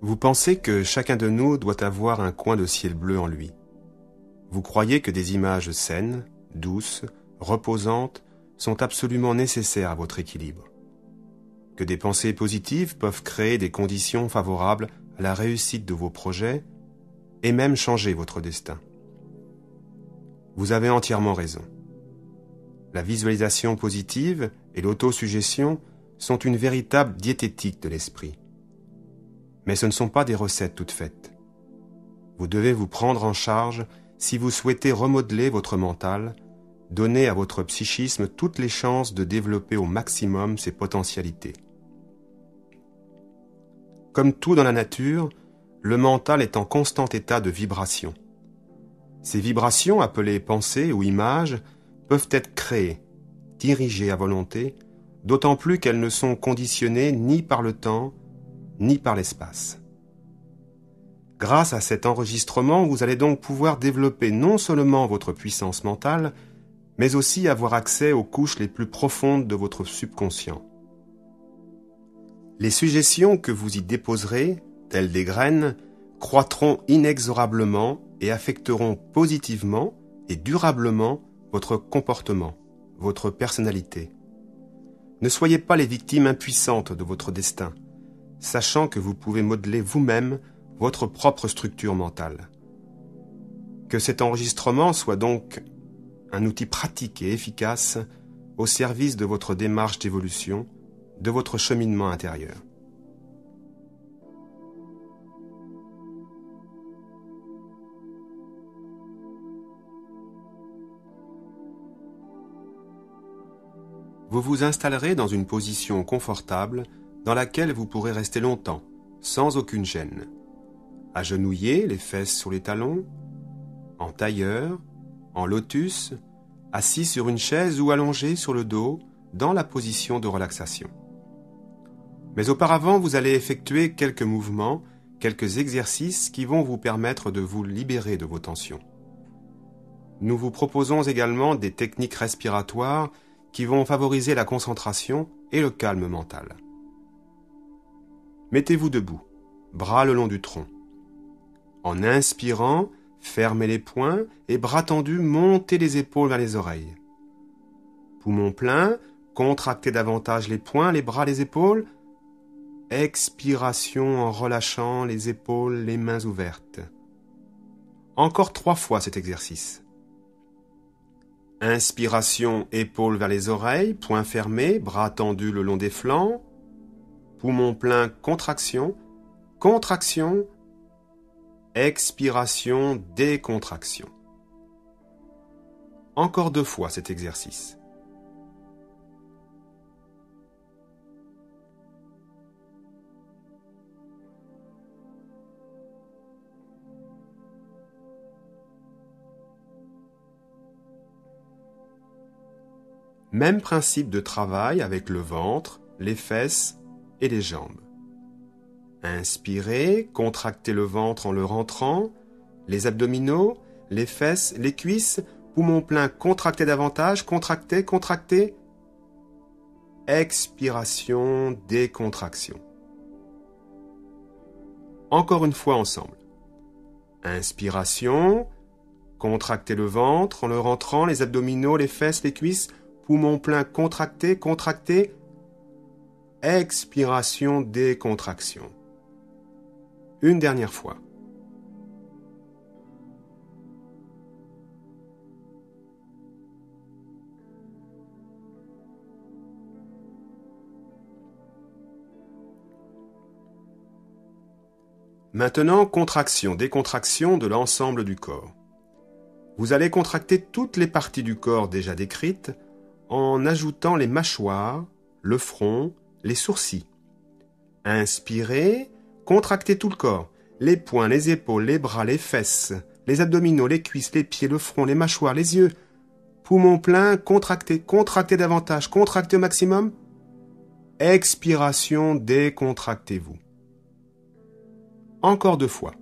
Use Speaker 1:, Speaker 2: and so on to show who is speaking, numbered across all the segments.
Speaker 1: Vous pensez que chacun de nous doit avoir un coin de ciel bleu en lui. Vous croyez que des images saines, douces, reposantes sont absolument nécessaires à votre équilibre. Que des pensées positives peuvent créer des conditions favorables à la réussite de vos projets et même changer votre destin. Vous avez entièrement raison. La visualisation positive et l'autosuggestion sont une véritable diététique de l'esprit. Mais ce ne sont pas des recettes toutes faites. Vous devez vous prendre en charge si vous souhaitez remodeler votre mental, donner à votre psychisme toutes les chances de développer au maximum ses potentialités. Comme tout dans la nature, le mental est en constant état de vibration. Ces vibrations, appelées pensées ou images, peuvent être créées, dirigées à volonté, d'autant plus qu'elles ne sont conditionnées ni par le temps, ni par l'espace. Grâce à cet enregistrement, vous allez donc pouvoir développer non seulement votre puissance mentale, mais aussi avoir accès aux couches les plus profondes de votre subconscient. Les suggestions que vous y déposerez, telles des graines, croîtront inexorablement et affecteront positivement et durablement votre comportement, votre personnalité. Ne soyez pas les victimes impuissantes de votre destin, sachant que vous pouvez modeler vous-même votre propre structure mentale. Que cet enregistrement soit donc un outil pratique et efficace au service de votre démarche d'évolution, de votre cheminement intérieur. Vous vous installerez dans une position confortable dans laquelle vous pourrez rester longtemps, sans aucune gêne. Agenouillé, les fesses sur les talons, en tailleur, en lotus, assis sur une chaise ou allongé sur le dos, dans la position de relaxation. Mais auparavant, vous allez effectuer quelques mouvements, quelques exercices qui vont vous permettre de vous libérer de vos tensions. Nous vous proposons également des techniques respiratoires qui vont favoriser la concentration et le calme mental. Mettez-vous debout, bras le long du tronc. En inspirant, fermez les poings et bras tendus, montez les épaules vers les oreilles. Poumon plein, contractez davantage les poings, les bras, les épaules. Expiration en relâchant les épaules, les mains ouvertes. Encore 3 fois cet exercice. Inspiration, épaules vers les oreilles, poings fermés, bras tendus le long des flancs. Poumon plein, contraction, contraction. Expiration, décontraction. Encore 2 fois cet exercice. Même principe de travail avec le ventre, les fesses et les jambes. Inspirez, contractez le ventre en le rentrant, les abdominaux, les fesses, les cuisses, poumon plein, contractez davantage, contractez, contractez. Expiration, décontraction. Encore une fois ensemble. Inspiration, contractez le ventre en le rentrant, les abdominaux, les fesses, les cuisses, poumon plein, contractez, contractez. Expiration, décontraction. Une dernière fois. Maintenant, contraction, décontraction de l'ensemble du corps. Vous allez contracter toutes les parties du corps déjà décrites en ajoutant les mâchoires, le front, les sourcils. Inspirez, contractez tout le corps, les poings, les épaules, les bras, les fesses, les abdominaux, les cuisses, les pieds, le front, les mâchoires, les yeux. Poumon plein, contractez, contractez davantage, contractez au maximum. Expiration, décontractez-vous. Encore 2 fois.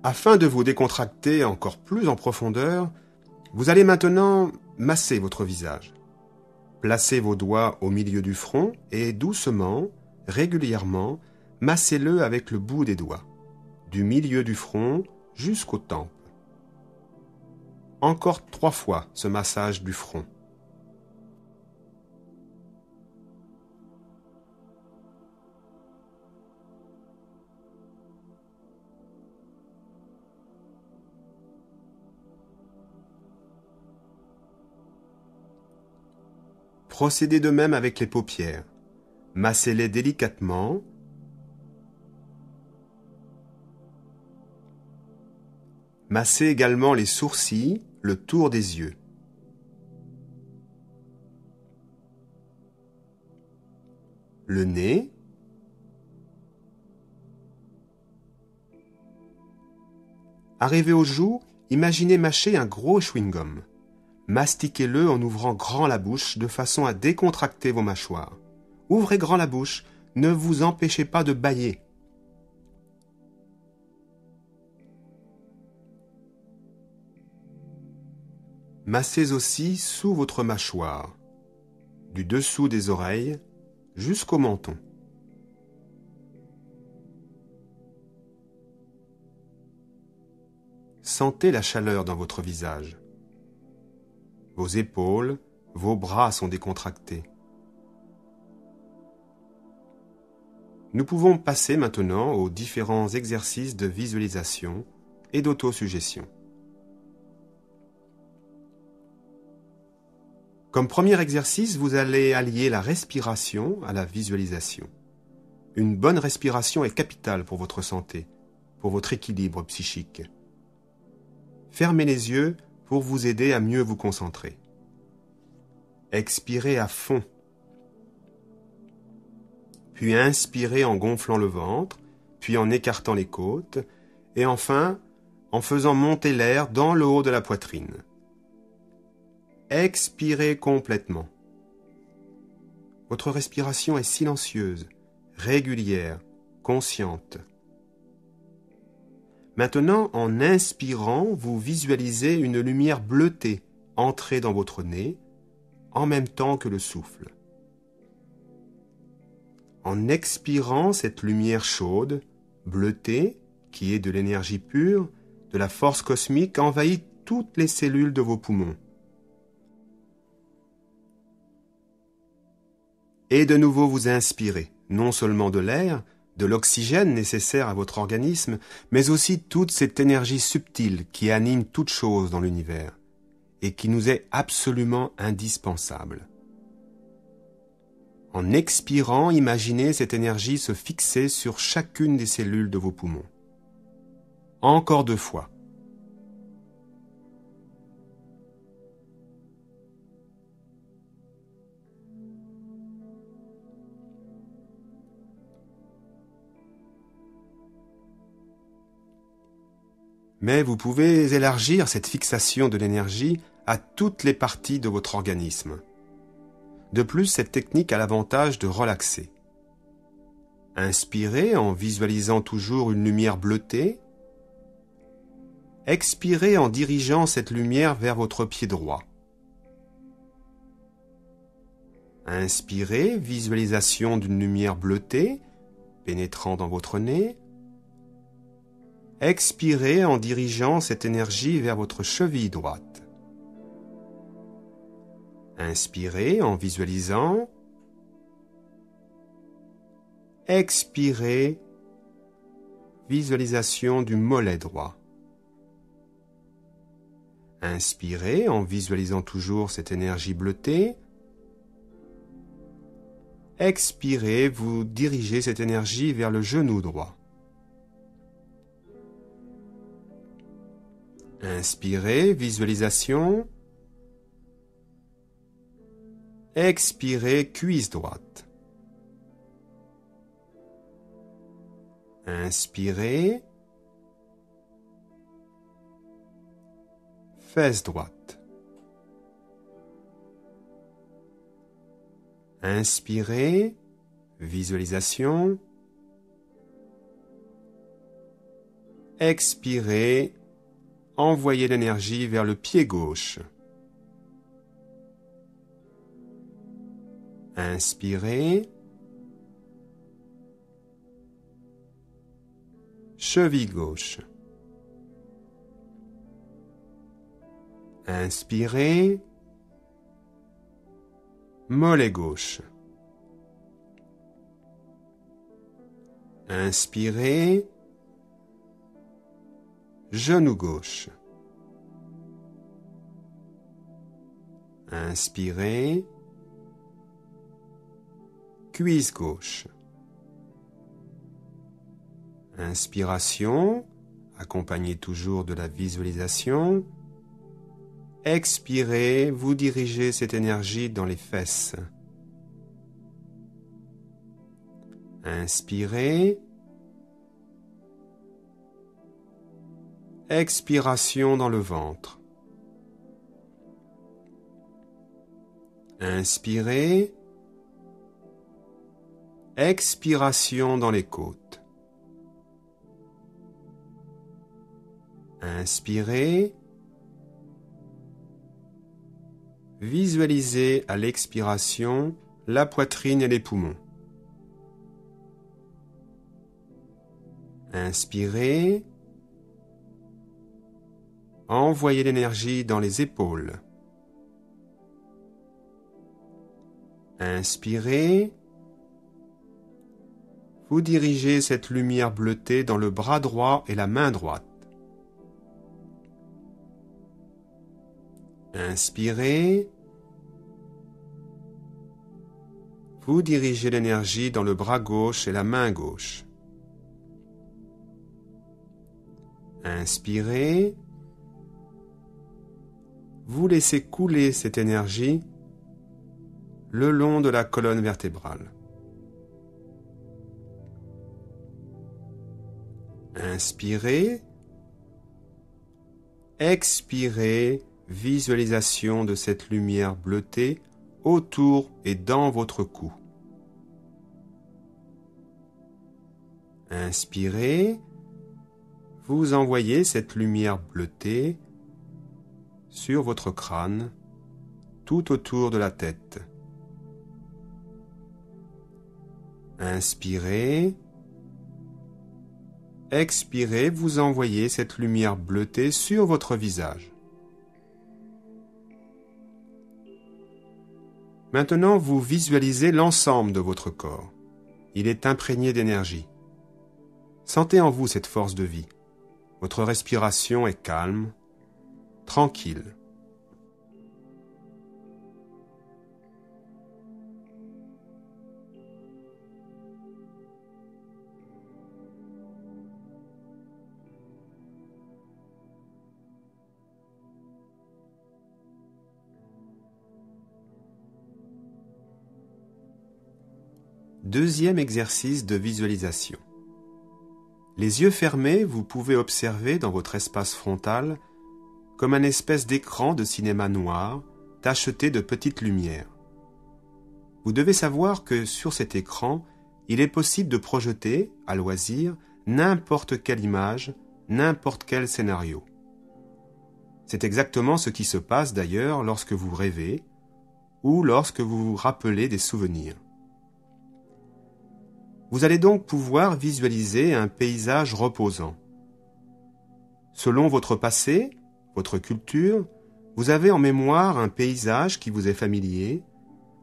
Speaker 1: Afin de vous décontracter encore plus en profondeur, vous allez maintenant masser votre visage. Placez vos doigts au milieu du front et doucement, régulièrement, massez-le avec le bout des doigts, du milieu du front jusqu'aux tempes. Encore 3 fois ce massage du front. Procédez de même avec les paupières. Massez-les délicatement. Massez également les sourcils, le tour des yeux. Le nez. Arrivé aux joues, imaginez mâcher un gros chewing-gum. Mastiquez-le en ouvrant grand la bouche de façon à décontracter vos mâchoires. Ouvrez grand la bouche, ne vous empêchez pas de bâiller. Massez aussi sous votre mâchoire, du dessous des oreilles jusqu'au menton. Sentez la chaleur dans votre visage. Vos épaules, vos bras sont décontractés. Nous pouvons passer maintenant aux différents exercices de visualisation et d'autosuggestion. Comme premier exercice, vous allez allier la respiration à la visualisation. Une bonne respiration est capitale pour votre santé, pour votre équilibre psychique. Fermez les yeux pour vous aider à mieux vous concentrer. Expirez à fond. Puis inspirez en gonflant le ventre, puis en écartant les côtes, et enfin en faisant monter l'air dans le haut de la poitrine. Expirez complètement. Votre respiration est silencieuse, régulière, consciente. Maintenant, en inspirant, vous visualisez une lumière bleutée entrer dans votre nez, en même temps que le souffle. En expirant, cette lumière chaude, bleutée, qui est de l'énergie pure, de la force cosmique, envahit toutes les cellules de vos poumons. Et de nouveau vous inspirez, non seulement de l'air, de l'oxygène nécessaire à votre organisme, mais aussi toute cette énergie subtile qui anime toute chose dans l'univers et qui nous est absolument indispensable. En expirant, imaginez cette énergie se fixer sur chacune des cellules de vos poumons. Encore 2 fois. Mais vous pouvez élargir cette fixation de l'énergie à toutes les parties de votre organisme. De plus, cette technique a l'avantage de relaxer. Inspirez en visualisant toujours une lumière bleutée. Expirez en dirigeant cette lumière vers votre pied droit. Inspirez, visualisation d'une lumière bleutée pénétrant dans votre nez. Expirez en dirigeant cette énergie vers votre cheville droite. Inspirez en visualisant. Expirez, visualisation du mollet droit. Inspirez en visualisant toujours cette énergie bleutée. Expirez, vous dirigez cette énergie vers le genou droit. Inspirez, visualisation. Expirez, cuisse droite. Inspirez. Fesse droite. Inspirez, visualisation. Expirez, envoyez l'énergie vers le pied gauche. Inspirez. Cheville gauche. Inspirez. Mollet gauche. Inspirez. Genou gauche. Inspirez. Cuisse gauche. Inspiration, accompagnée toujours de la visualisation. Expirez, vous dirigez cette énergie dans les fesses. Inspirez. Expiration dans le ventre. Inspirez. Expiration dans les côtes. Inspirez. Visualisez à l'expiration la poitrine et les poumons. Inspirez. Envoyez l'énergie dans les épaules. Inspirez. Vous dirigez cette lumière bleutée dans le bras droit et la main droite. Inspirez. Vous dirigez l'énergie dans le bras gauche et la main gauche. Inspirez. Vous laissez couler cette énergie le long de la colonne vertébrale. Inspirez. Expirez. Visualisation de cette lumière bleutée autour et dans votre cou. Inspirez. Vous envoyez cette lumière bleutée sur votre crâne, tout autour de la tête. Inspirez. Expirez, vous envoyez cette lumière bleutée sur votre visage. Maintenant, vous visualisez l'ensemble de votre corps. Il est imprégné d'énergie. Sentez en vous cette force de vie. Votre respiration est calme, tranquille. Deuxième exercice de visualisation. Les yeux fermés, vous pouvez observer dans votre espace frontal comme un espèce d'écran de cinéma noir tacheté de petites lumières. Vous devez savoir que sur cet écran, il est possible de projeter, à loisir, n'importe quelle image, n'importe quel scénario. C'est exactement ce qui se passe d'ailleurs lorsque vous rêvez ou lorsque vous vous rappelez des souvenirs. Vous allez donc pouvoir visualiser un paysage reposant. Selon votre passé, votre culture, vous avez en mémoire un paysage qui vous est familier,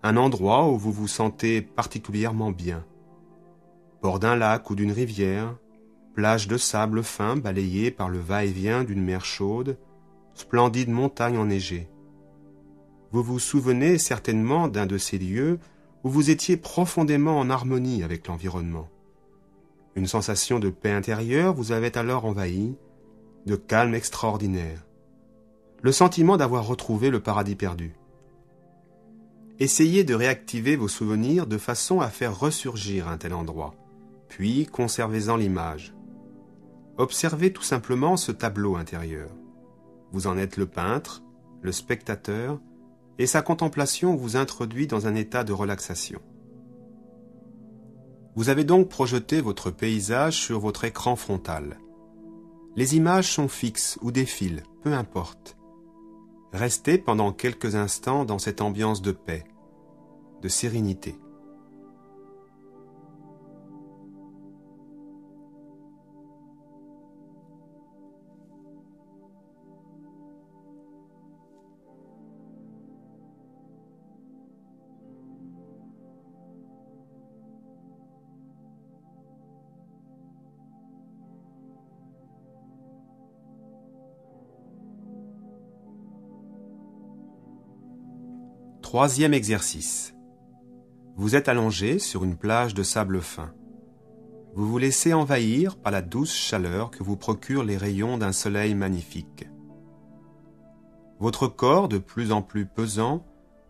Speaker 1: un endroit où vous vous sentez particulièrement bien. Bord d'un lac ou d'une rivière, plage de sable fin balayée par le va-et-vient d'une mer chaude, splendide montagne enneigée. Vous vous souvenez certainement d'un de ces lieux où vous étiez profondément en harmonie avec l'environnement. Une sensation de paix intérieure vous avait alors envahi, de calme extraordinaire. Le sentiment d'avoir retrouvé le paradis perdu. Essayez de réactiver vos souvenirs de façon à faire ressurgir un tel endroit, puis conservez-en l'image. Observez tout simplement ce tableau intérieur. Vous en êtes le peintre, le spectateur, et sa contemplation vous introduit dans un état de relaxation. Vous avez donc projeté votre paysage sur votre écran frontal. Les images sont fixes ou défilent, peu importe. Restez pendant quelques instants dans cette ambiance de paix, de sérénité. Troisième exercice. Vous êtes allongé sur une plage de sable fin. Vous vous laissez envahir par la douce chaleur que vous procurent les rayons d'un soleil magnifique. Votre corps, de plus en plus pesant,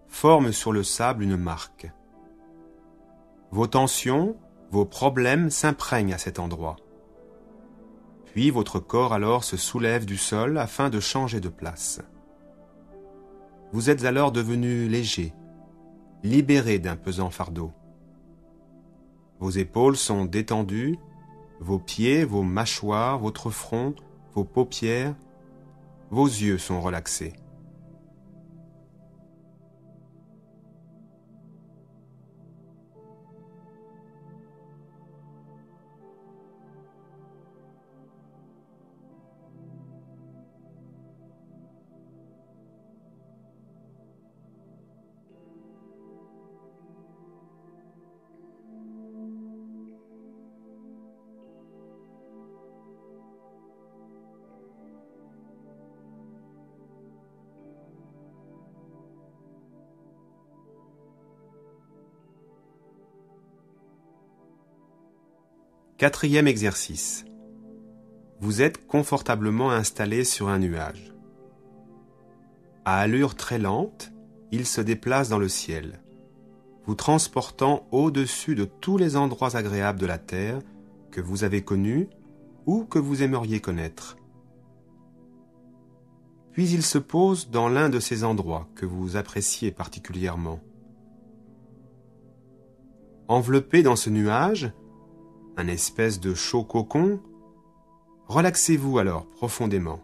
Speaker 1: forme sur le sable une marque. Vos tensions, vos problèmes s'imprègnent à cet endroit. Puis votre corps alors se soulève du sol afin de changer de place. Vous êtes alors devenu léger, libéré d'un pesant fardeau. Vos épaules sont détendues, vos pieds, vos mâchoires, votre front, vos paupières, vos yeux sont relaxés. Quatrième exercice. Vous êtes confortablement installé sur un nuage. À allure très lente, il se déplace dans le ciel, vous transportant au-dessus de tous les endroits agréables de la Terre que vous avez connus ou que vous aimeriez connaître. Puis il se pose dans l'un de ces endroits que vous appréciez particulièrement. Enveloppé dans ce nuage, un espèce de chaud cocon, relaxez-vous alors profondément.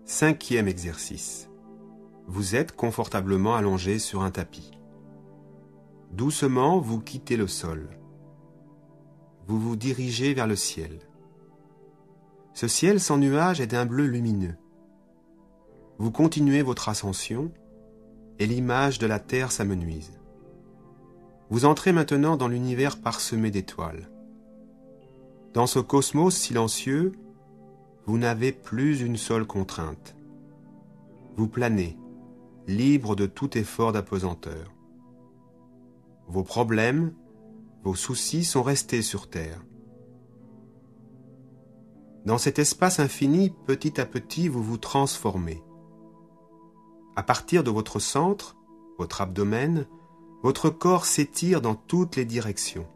Speaker 1: Cinquième exercice. Vous êtes confortablement allongé sur un tapis. Doucement, vous quittez le sol. Vous vous dirigez vers le ciel. Ce ciel sans nuages est d'un bleu lumineux. Vous continuez votre ascension et l'image de la Terre s'amenuise. Vous entrez maintenant dans l'univers parsemé d'étoiles. Dans ce cosmos silencieux, vous n'avez plus une seule contrainte. Vous planez, libre de tout effort d'apesanteur. Vos problèmes, vos soucis sont restés sur Terre. Dans cet espace infini, petit à petit, vous vous transformez. À partir de votre centre, votre abdomen, votre corps s'étire dans toutes les directions.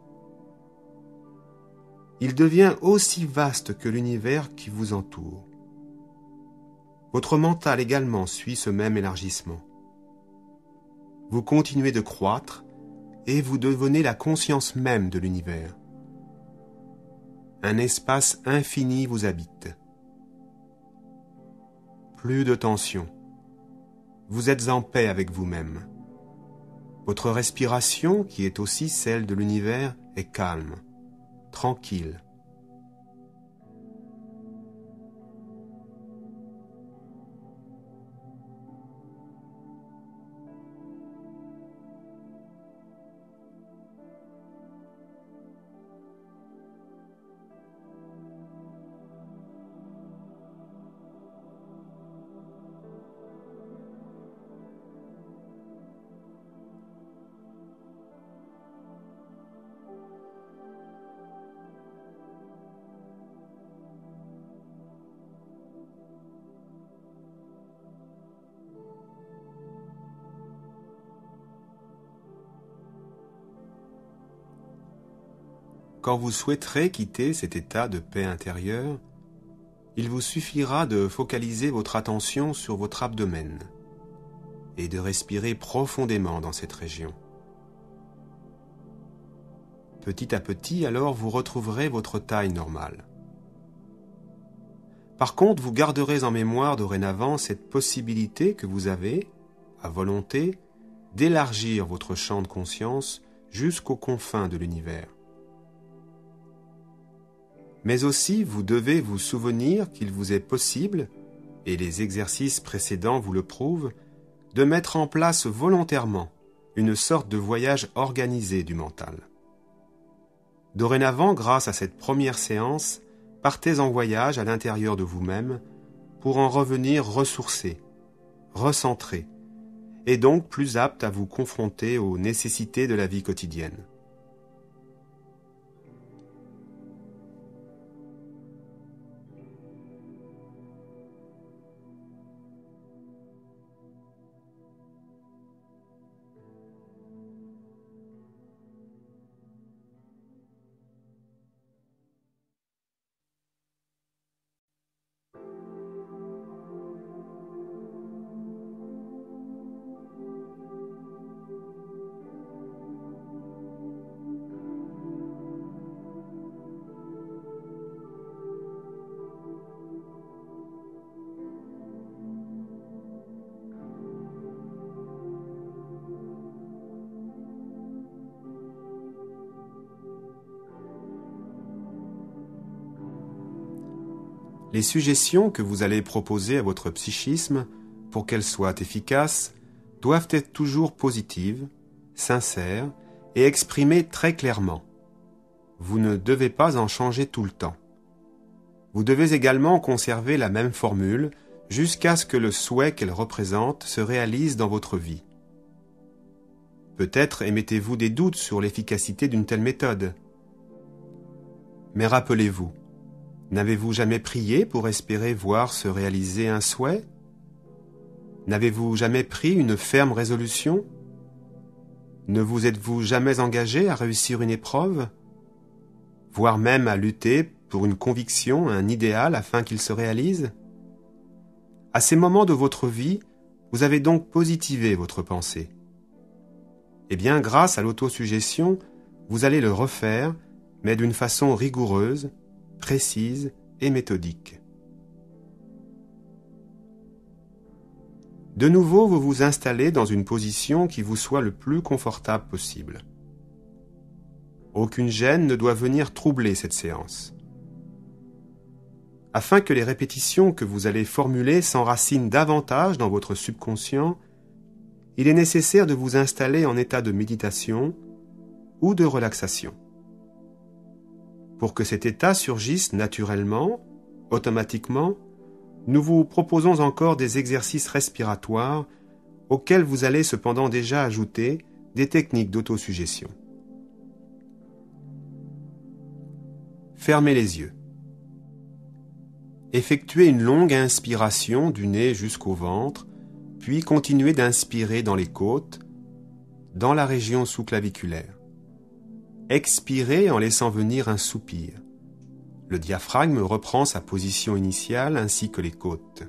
Speaker 1: Il devient aussi vaste que l'univers qui vous entoure. Votre mental également suit ce même élargissement. Vous continuez de croître et vous devenez la conscience même de l'univers. Un espace infini vous habite. Plus de tension. Vous êtes en paix avec vous-même. Votre respiration, qui est aussi celle de l'univers, est calme, tranquille. quand vous souhaiterez quitter cet état de paix intérieure, il vous suffira de focaliser votre attention sur votre abdomen et de respirer profondément dans cette région. Petit à petit, alors, vous retrouverez votre taille normale. Par contre, vous garderez en mémoire dorénavant cette possibilité que vous avez, à volonté, d'élargir votre champ de conscience jusqu'aux confins de l'univers. Mais aussi, vous devez vous souvenir qu'il vous est possible, et les exercices précédents vous le prouvent, de mettre en place volontairement une sorte de voyage organisé du mental. Dorénavant, grâce à cette première séance, partez en voyage à l'intérieur de vous-même pour en revenir ressourcé, recentré, et donc plus apte à vous confronter aux nécessités de la vie quotidienne. Les suggestions que vous allez proposer à votre psychisme, pour qu'elles soient efficaces, doivent être toujours positives, sincères et exprimées très clairement. Vous ne devez pas en changer tout le temps. Vous devez également conserver la même formule jusqu'à ce que le souhait qu'elle représente se réalise dans votre vie. Peut-être émettez-vous des doutes sur l'efficacité d'une telle méthode. Mais rappelez-vous, n'avez-vous jamais prié pour espérer voir se réaliser un souhait? N'avez-vous jamais pris une ferme résolution? Ne vous êtes-vous jamais engagé à réussir une épreuve? Voire même à lutter pour une conviction, un idéal afin qu'il se réalise? À ces moments de votre vie, vous avez donc positivé votre pensée. Eh bien, grâce à l'autosuggestion, vous allez le refaire, mais d'une façon rigoureuse, précise et méthodique. De nouveau, vous vous installez dans une position qui vous soit le plus confortable possible. Aucune gêne ne doit venir troubler cette séance. Afin que les répétitions que vous allez formuler s'enracinent davantage dans votre subconscient, il est nécessaire de vous installer en état de méditation ou de relaxation. Pour que cet état surgisse naturellement, automatiquement, nous vous proposons encore des exercices respiratoires auxquels vous allez cependant déjà ajouter des techniques d'autosuggestion. Fermez les yeux. Effectuez une longue inspiration du nez jusqu'au ventre, puis continuez d'inspirer dans les côtes, dans la région sous-claviculaire. Expirez en laissant venir un soupir. Le diaphragme reprend sa position initiale ainsi que les côtes.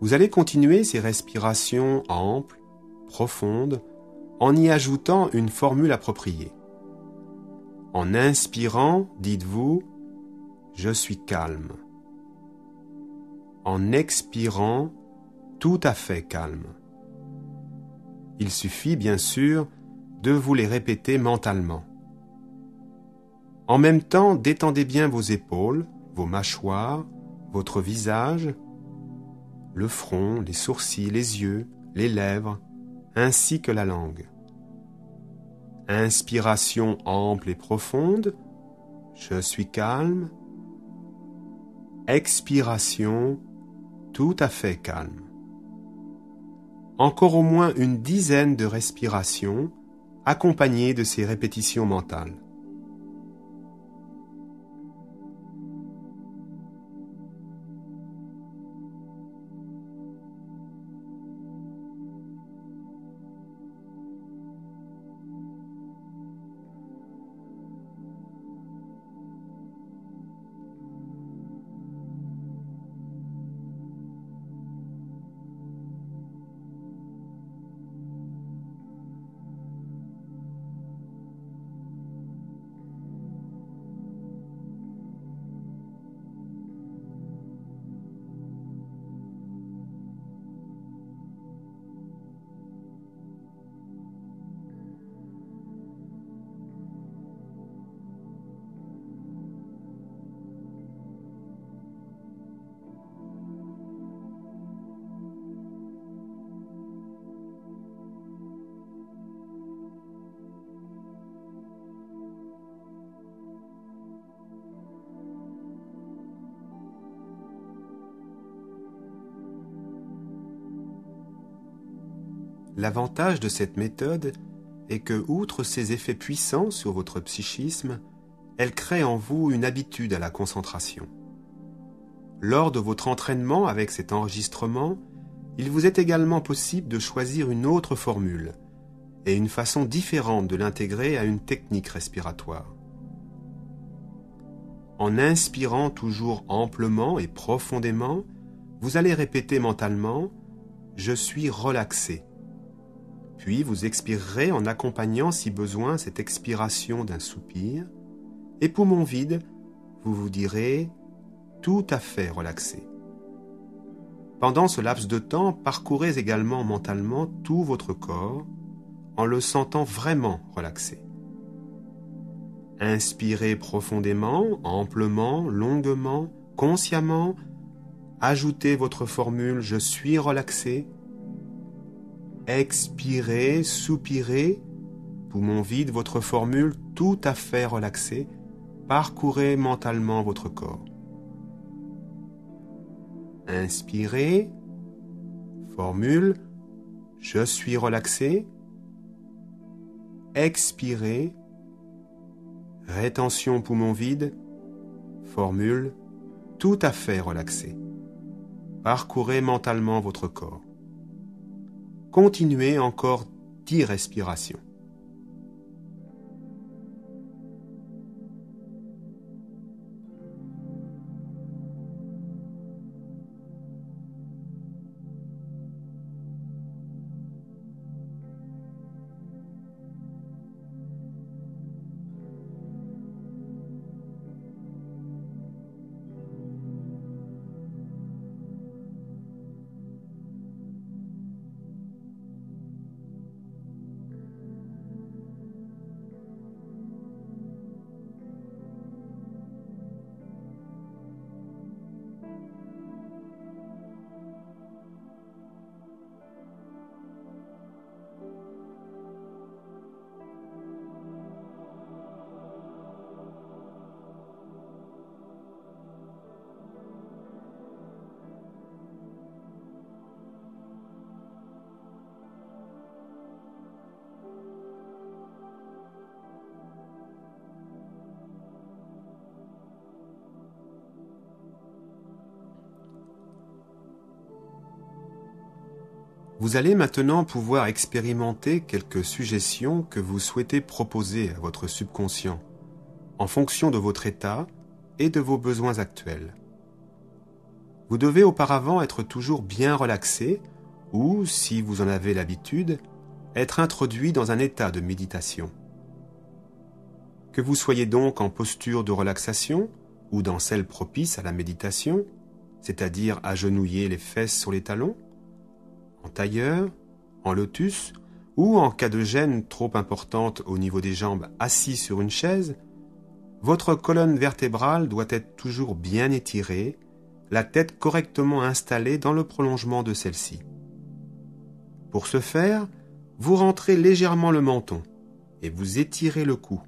Speaker 1: Vous allez continuer ces respirations amples, profondes, en y ajoutant une formule appropriée. En inspirant, dites-vous « Je suis calme ». En expirant, tout à fait calme. Il suffit, bien sûr, de vous les répéter mentalement. En même temps, détendez bien vos épaules, vos mâchoires, votre visage, le front, les sourcils, les yeux, les lèvres, ainsi que la langue. Inspiration ample et profonde, je suis calme. Expiration, tout à fait calme. Encore au moins une dizaine de respirations, accompagnées de ces répétitions mentales. L'avantage de cette méthode est que, outre ses effets puissants sur votre psychisme, elle crée en vous une habitude à la concentration. Lors de votre entraînement avec cet enregistrement, il vous est également possible de choisir une autre formule et une façon différente de l'intégrer à une technique respiratoire. En inspirant toujours amplement et profondément, vous allez répéter mentalement « Je suis relaxé ». Puis vous expirerez en accompagnant si besoin cette expiration d'un soupir, et poumon vide, vous vous direz « tout à fait relaxé ». Pendant ce laps de temps, parcourez également mentalement tout votre corps en le sentant vraiment relaxé. Inspirez profondément, amplement, longuement, consciemment. Ajoutez votre formule « Je suis relaxé ». Expirez, soupirez, poumon vide, votre formule « Tout à fait relaxé ». Parcourez mentalement votre corps. Inspirez, formule « Je suis relaxé ». Expirez, rétention poumon vide, formule « Tout à fait relaxé ». Parcourez mentalement votre corps. Continuez encore 10 respirations. Vous allez maintenant pouvoir expérimenter quelques suggestions que vous souhaitez proposer à votre subconscient, en fonction de votre état et de vos besoins actuels. Vous devez auparavant être toujours bien relaxé ou, si vous en avez l'habitude, être introduit dans un état de méditation. Que vous soyez donc en posture de relaxation ou dans celle propice à la méditation, c'est-à-dire agenouillé les fesses sur les talons, en tailleur, en lotus, ou en cas de gêne trop importante au niveau des jambes assis sur une chaise, votre colonne vertébrale doit être toujours bien étirée, la tête correctement installée dans le prolongement de celle-ci. Pour ce faire, vous rentrez légèrement le menton et vous étirez le cou,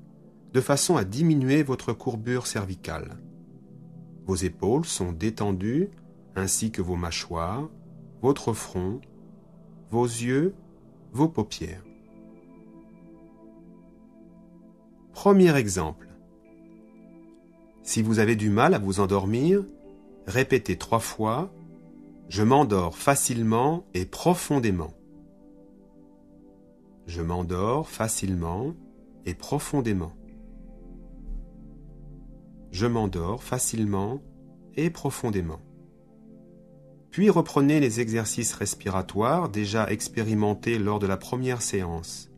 Speaker 1: de façon à diminuer votre courbure cervicale. Vos épaules sont détendues, ainsi que vos mâchoires, votre front, vos yeux, vos paupières. Premier exemple. Si vous avez du mal à vous endormir, répétez 3 fois « Je m'endors facilement et profondément ». Je m'endors facilement et profondément. Je m'endors facilement et profondément. Puis reprenez les exercices respiratoires déjà expérimentés lors de la première séance.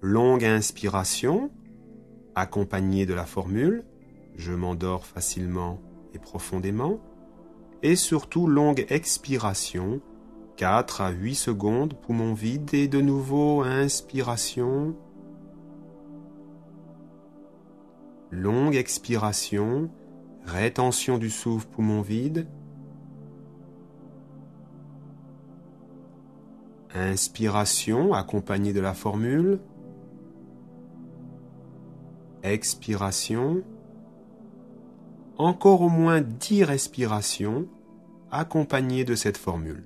Speaker 1: Longue inspiration, accompagnée de la formule « Je m'endors facilement et profondément » et surtout longue expiration, 4 à 8 secondes, poumon vide et de nouveau inspiration. Longue expiration, rétention du souffle, poumon vide. Inspiration accompagnée de la formule. Expiration. Encore au moins 10 respirations accompagnées de cette formule.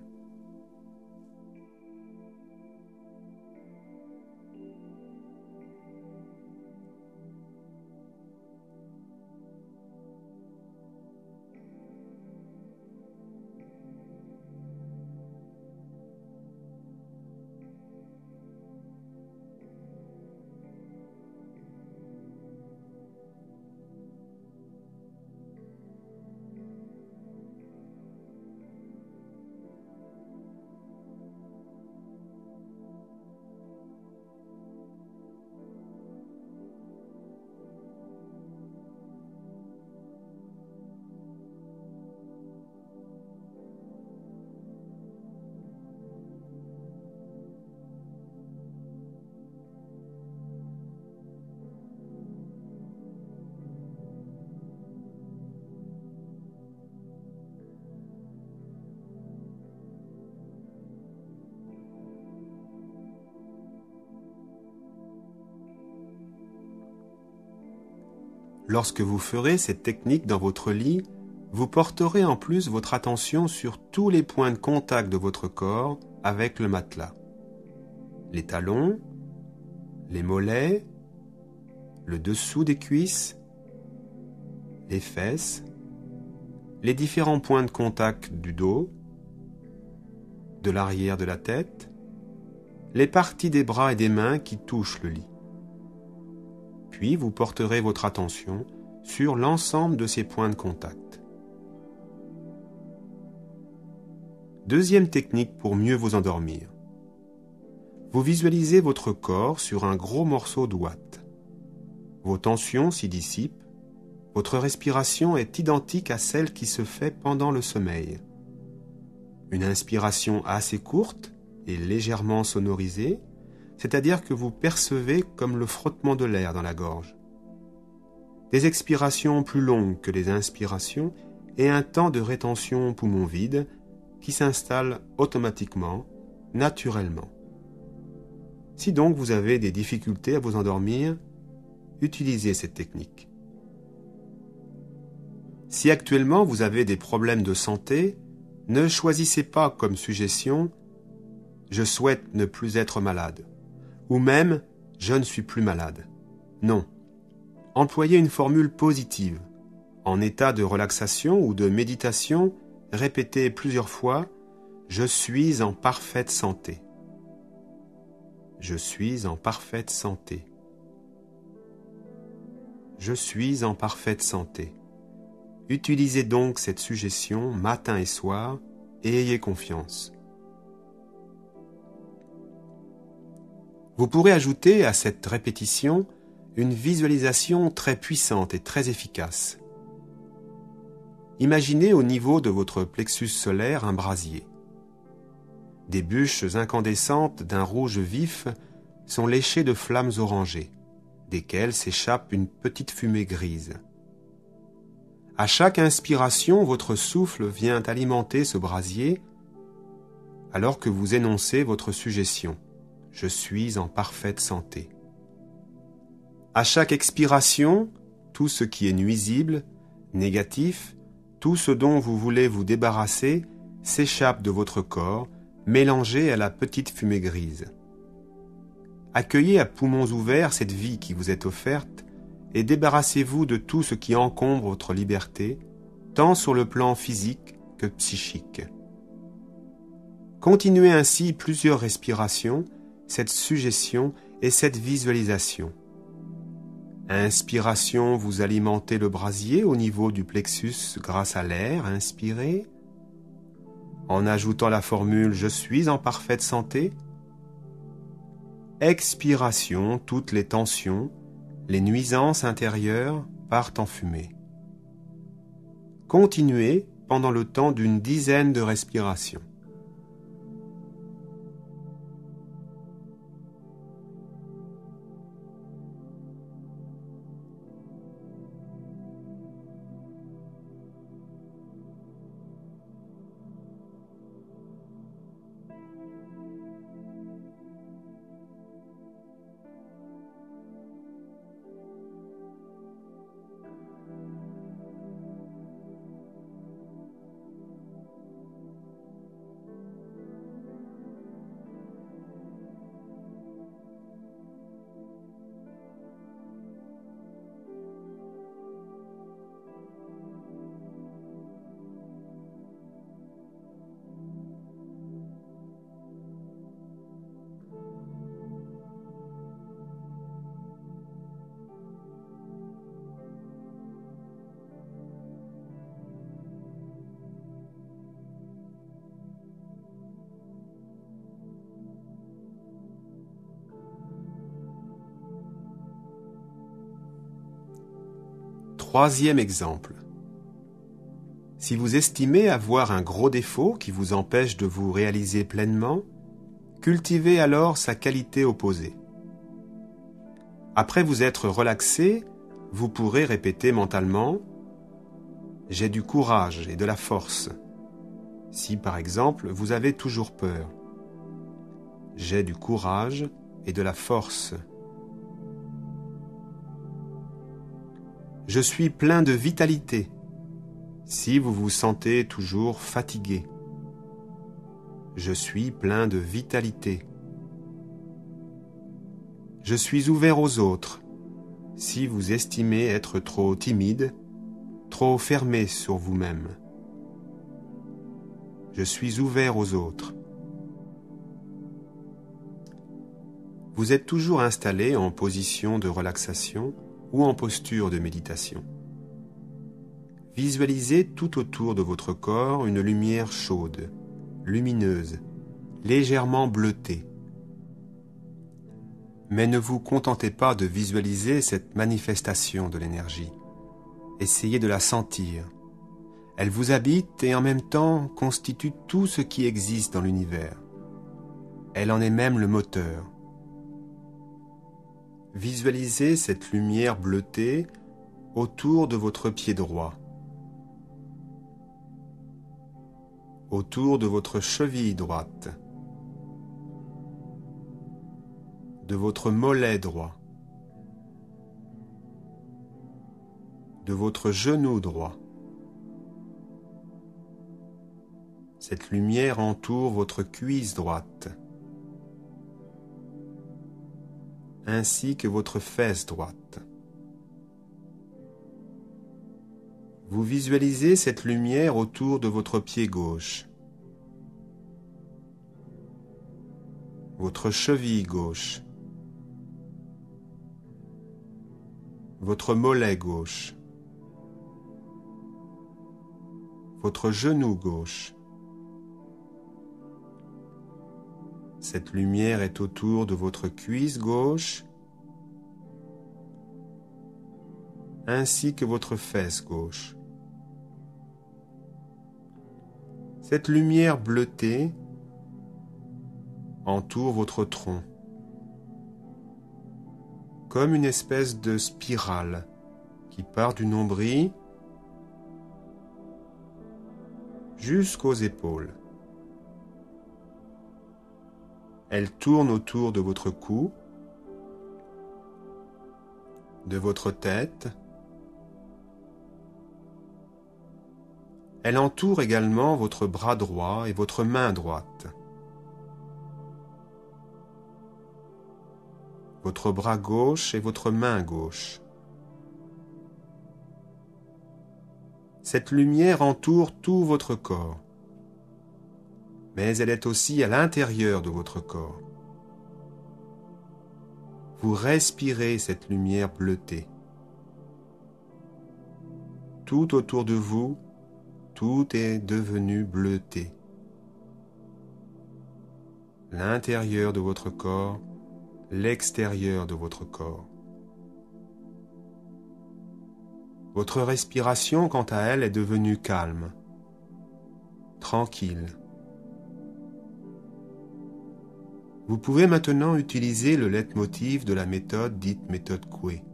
Speaker 1: Lorsque vous ferez cette technique dans votre lit, vous porterez en plus votre attention sur tous les points de contact de votre corps avec le matelas. Les talons, les mollets, le dessous des cuisses, les fesses, les différents points de contact du dos, de l'arrière de la tête, les parties des bras et des mains qui touchent le lit. Puis vous porterez votre attention sur l'ensemble de ces points de contact. Deuxième technique pour mieux vous endormir. Vous visualisez votre corps sur un gros morceau de ouate. Vos tensions s'y dissipent. Votre respiration est identique à celle qui se fait pendant le sommeil. Une inspiration assez courte et légèrement sonorisée, c'est-à-dire que vous percevez comme le frottement de l'air dans la gorge. Des expirations plus longues que les inspirations et un temps de rétention poumon vide qui s'installe automatiquement, naturellement. Si donc vous avez des difficultés à vous endormir, utilisez cette technique. Si actuellement vous avez des problèmes de santé, ne choisissez pas comme suggestion « je souhaite ne plus être malade » ou même « je ne suis plus malade ». Non. Employez une formule positive. En état de relaxation ou de méditation, répétez plusieurs fois « je suis en parfaite santé ». Je suis en parfaite santé. Je suis en parfaite santé. Utilisez donc cette suggestion matin et soir et ayez confiance. Vous pourrez ajouter à cette répétition une visualisation très puissante et très efficace. Imaginez au niveau de votre plexus solaire un brasier. Des bûches incandescentes d'un rouge vif sont léchées de flammes orangées, desquelles s'échappe une petite fumée grise. À chaque inspiration, votre souffle vient alimenter ce brasier alors que vous énoncez votre suggestion « Je suis en parfaite santé ». À chaque expiration, tout ce qui est nuisible, négatif, tout ce dont vous voulez vous débarrasser s'échappe de votre corps, mélangé à la petite fumée grise. Accueillez à poumons ouverts cette vie qui vous est offerte et débarrassez-vous de tout ce qui encombre votre liberté, tant sur le plan physique que psychique. Continuez ainsi plusieurs respirations, cette suggestion et cette visualisation. Inspiration, vous alimentez le brasier au niveau du plexus grâce à l'air inspiré. En ajoutant la formule « Je suis en parfaite santé ». Expiration, toutes les tensions, les nuisances intérieures partent en fumée. Continuez pendant le temps d'une dizaine de respirations. Troisième exemple. Si vous estimez avoir un gros défaut qui vous empêche de vous réaliser pleinement, cultivez alors sa qualité opposée. Après vous être relaxé, vous pourrez répéter mentalement « J'ai du courage et de la force ». Si par exemple vous avez toujours peur. « J'ai du courage et de la force ». Je suis plein de vitalité. Si vous vous sentez toujours fatigué. Je suis plein de vitalité. Je suis ouvert aux autres. Si vous estimez être trop timide, trop fermé sur vous-même. Je suis ouvert aux autres. Vous êtes toujours installé en position de relaxation ou en posture de méditation. Visualisez tout autour de votre corps une lumière chaude, lumineuse, légèrement bleutée. Mais ne vous contentez pas de visualiser cette manifestation de l'énergie. Essayez de la sentir. Elle vous habite et en même temps constitue tout ce qui existe dans l'univers. Elle en est même le moteur. Visualisez cette lumière bleutée autour de votre pied droit, autour de votre cheville droite, de votre mollet droit, de votre genou droit. Cette lumière entoure votre cuisse droite, ainsi que votre fesse droite. Vous visualisez cette lumière autour de votre pied gauche, votre cheville gauche, votre mollet gauche, votre genou gauche. Cette lumière est autour de votre cuisse gauche, ainsi que votre fesse gauche. Cette lumière bleutée entoure votre tronc, comme une espèce de spirale qui part du nombril jusqu'aux épaules. Elle tourne autour de votre cou, de votre tête. Elle entoure également votre bras droit et votre main droite. Votre bras gauche et votre main gauche. Cette lumière entoure tout votre corps, mais elle est aussi à l'intérieur de votre corps. Vous respirez cette lumière bleutée. Tout autour de vous, tout est devenu bleuté. L'intérieur de votre corps, l'extérieur de votre corps. Votre respiration, quant à elle, est devenue calme, tranquille. Vous pouvez maintenant utiliser le leitmotiv de la méthode dite méthode Coué.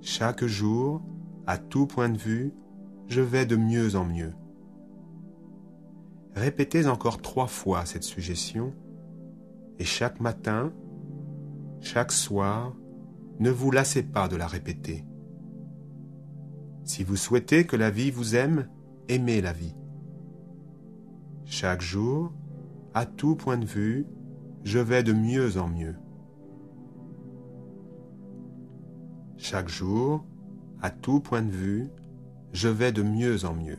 Speaker 1: Chaque jour, à tout point de vue, je vais de mieux en mieux. Répétez encore 3 fois cette suggestion et chaque matin, chaque soir, ne vous lassez pas de la répéter. Si vous souhaitez que la vie vous aime, aimez la vie. Chaque jour, à tout point de vue, je vais de mieux en mieux. Chaque jour, à tout point de vue, je vais de mieux en mieux.